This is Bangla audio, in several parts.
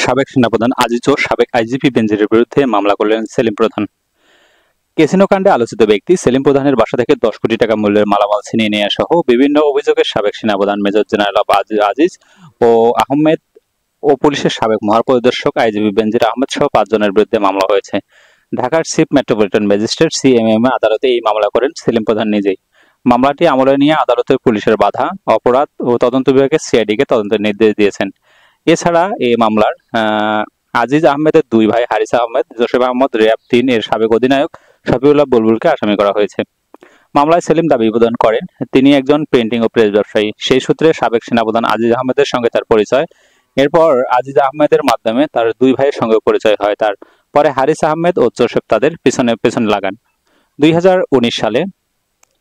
সাবেক সেনাপ্রধান আজিজ ও সাবেক আইজিপি বেনজিরের বিরুদ্ধে মামলা করলেন সেলিম প্রধান। ক্যাসিনো কাণ্ডে আলোচিত ব্যক্তি সেলিম প্রধানের বাসা থেকে 10 কোটি টাকা মূল্যের মালামাল ছিনিয়ে নেওয়া সহ বিভিন্ন অভিযোগে সাবেক সেনাপ্রধান মেজর জেনারেল আজিজ ও আহমেদ ও পুলিশের সাবেক মহাপরিদর্শক আইজিপি বেনজির আহমেদ সহ 5 জনের বিরুদ্ধে মামলা হয়েছে। ঢাকার চিফ মেট্রোপলিটন ম্যাজিস্ট্রেট সিএমএম আদালতে এই মামলা করেন সেলিম প্রধান নিজেই। মামলাটি আমলে নিয়ে আদালতের পুলিশের বাধা, অপরাধ ও তদন্ত বিভাগের সিআইডিকে তদন্তের নির্দেশ দিয়েছেন। এছাড়া এই মামলার আজিজ আহমেদের 2 ভাই হারিস আহমেদ, জোসেফ আহমদ র্যাব 3 এর সাবেক অধিনায়ক শফিউল্লাহ বুলবুলকে আসামি করা হয়েছে। মামলায় সেলিম দাবি প্রদান করেন তিনি একজন প্রিন্টিং ও প্রেস ব্যবসায়ী। সেই সূত্রে সাবেক সেনাপ্রধান আজিজ আহমেদের সঙ্গে তার পরিচয়। এরপর আজিজ আহমেদের মাধ্যমে তার 2 ভাইয়ের সঙ্গে পরিচয় হয় তার। পরে হারিস আহমেদ ও জোসেফ তাদের পেছনে লাগান। 2019 সালে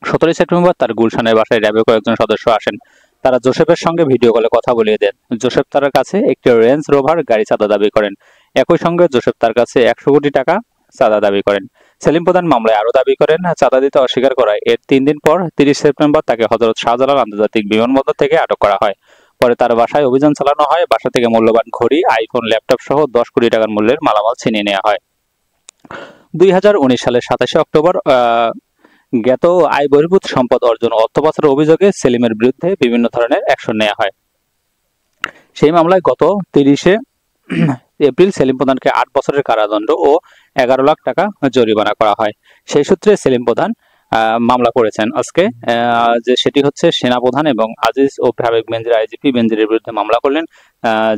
17 সেপ্টেম্বর তার গুলশানের বাসায় র্যাবের কয়েকজন সদস্য আসেন। তারা জোসেফের সঙ্গে ভিডিও কলে কথা বলিয়ে দেন। জোসেফ তার কাছে একটি রেঞ্জ রোভার গাড়ি চাঁদা দাবি করেন। একই সঙ্গে জোসেফ তার কাছে 100 কোটি টাকা চাঁদা দাবি করেন। সেলিম প্রধান মামলায় আরও দাবি করেন চাঁদা দিতে অস্বীকার করায় এর 3 দিন পর 30 সেপ্টেম্বর তাকে হযরত শাহজালাল আন্তর্জাতিক বিমানবন্দর থেকে আটক করা হয়। পরে তার বাসায় অভিযান চালানো হয়। বাসা থেকে মূল্যবান ঘড়ি, আইফোন, ল্যাপটপ সহ 10 কোটি টাকার মূল্যের মালামাল ছিনিয়ে নেওয়া হয়। 2019 সালের 27 অক্টোবর জ্ঞাত আয় বহির্ভূত সম্পদ অর্জন ও অর্থ পাচারের অভিযোগে সেলিমের বিরুদ্ধে বিভিন্ন ধরনের অ্যাকশন নেওয়া হয়। সেই মামলায় গত 30 এপ্রিল সেলিম প্রধানকে 8 বছরের কারাদণ্ড ও 11 লাখ টাকা জরিমানা করা হয়। সেই সূত্রে সেলিম প্রধান মামলা করেছেন আজকে, যে সেটি হচ্ছে সেনাপ্রধান এবং আজিজ ও সাবেক বেনজির আইজিপি বেনজিরের বিরুদ্ধে মামলা করলেন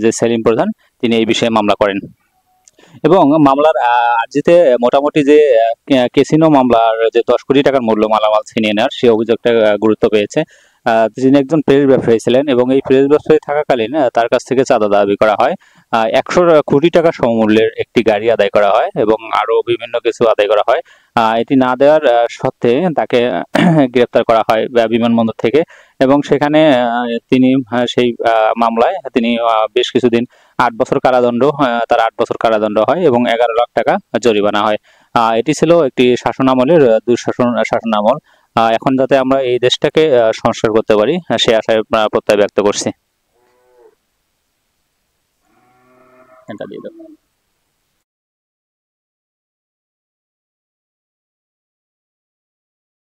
যে সেলিম প্রধান, তিনি এই বিষয়ে মামলা করেন। এবং মামলার আর্জিতে মোটামুটি যে ক্যাসিনো মামলার যে 10 কোটি টাকার মূল্য মালামাল ছিনিয়ে নেওয়ার সেই অভিযোগটা গুরুত্ব পেয়েছে। তিনি একজন প্রেস ব্যবসায়ী ছিলেন এবং এই প্রেস ব্যবসায়ী থাকাকালীন তার কাছ থেকে চাঁদা দাবি করা হয়। 100 কোটি টাকা সমমূল্যের একটি গাড়ি আদায় করা হয় এবং আরো বিভিন্ন কিছু আদায় করা হয়। এটি না দেওয়ার সত্ত্বে তাকে গ্রেপ্তার করা হয় বিমানবন্দর থেকে এবং সেখানে তিনি সেই মামলায় তিনি বেশ কিছুদিন 8 বছর কারাদণ্ড, তার 8 বছর কারাদণ্ড হয় এবং 11 লাখ টাকা জরিমানা হয়। এটি ছিল একটি শাসনামলের শাসনামল। এখন যাতে আমরা এই দেশটাকে সংস্কার করতে পারি সে আশায় প্রত্যয় ব্যক্ত করছি। এটা দিয়ে দাও।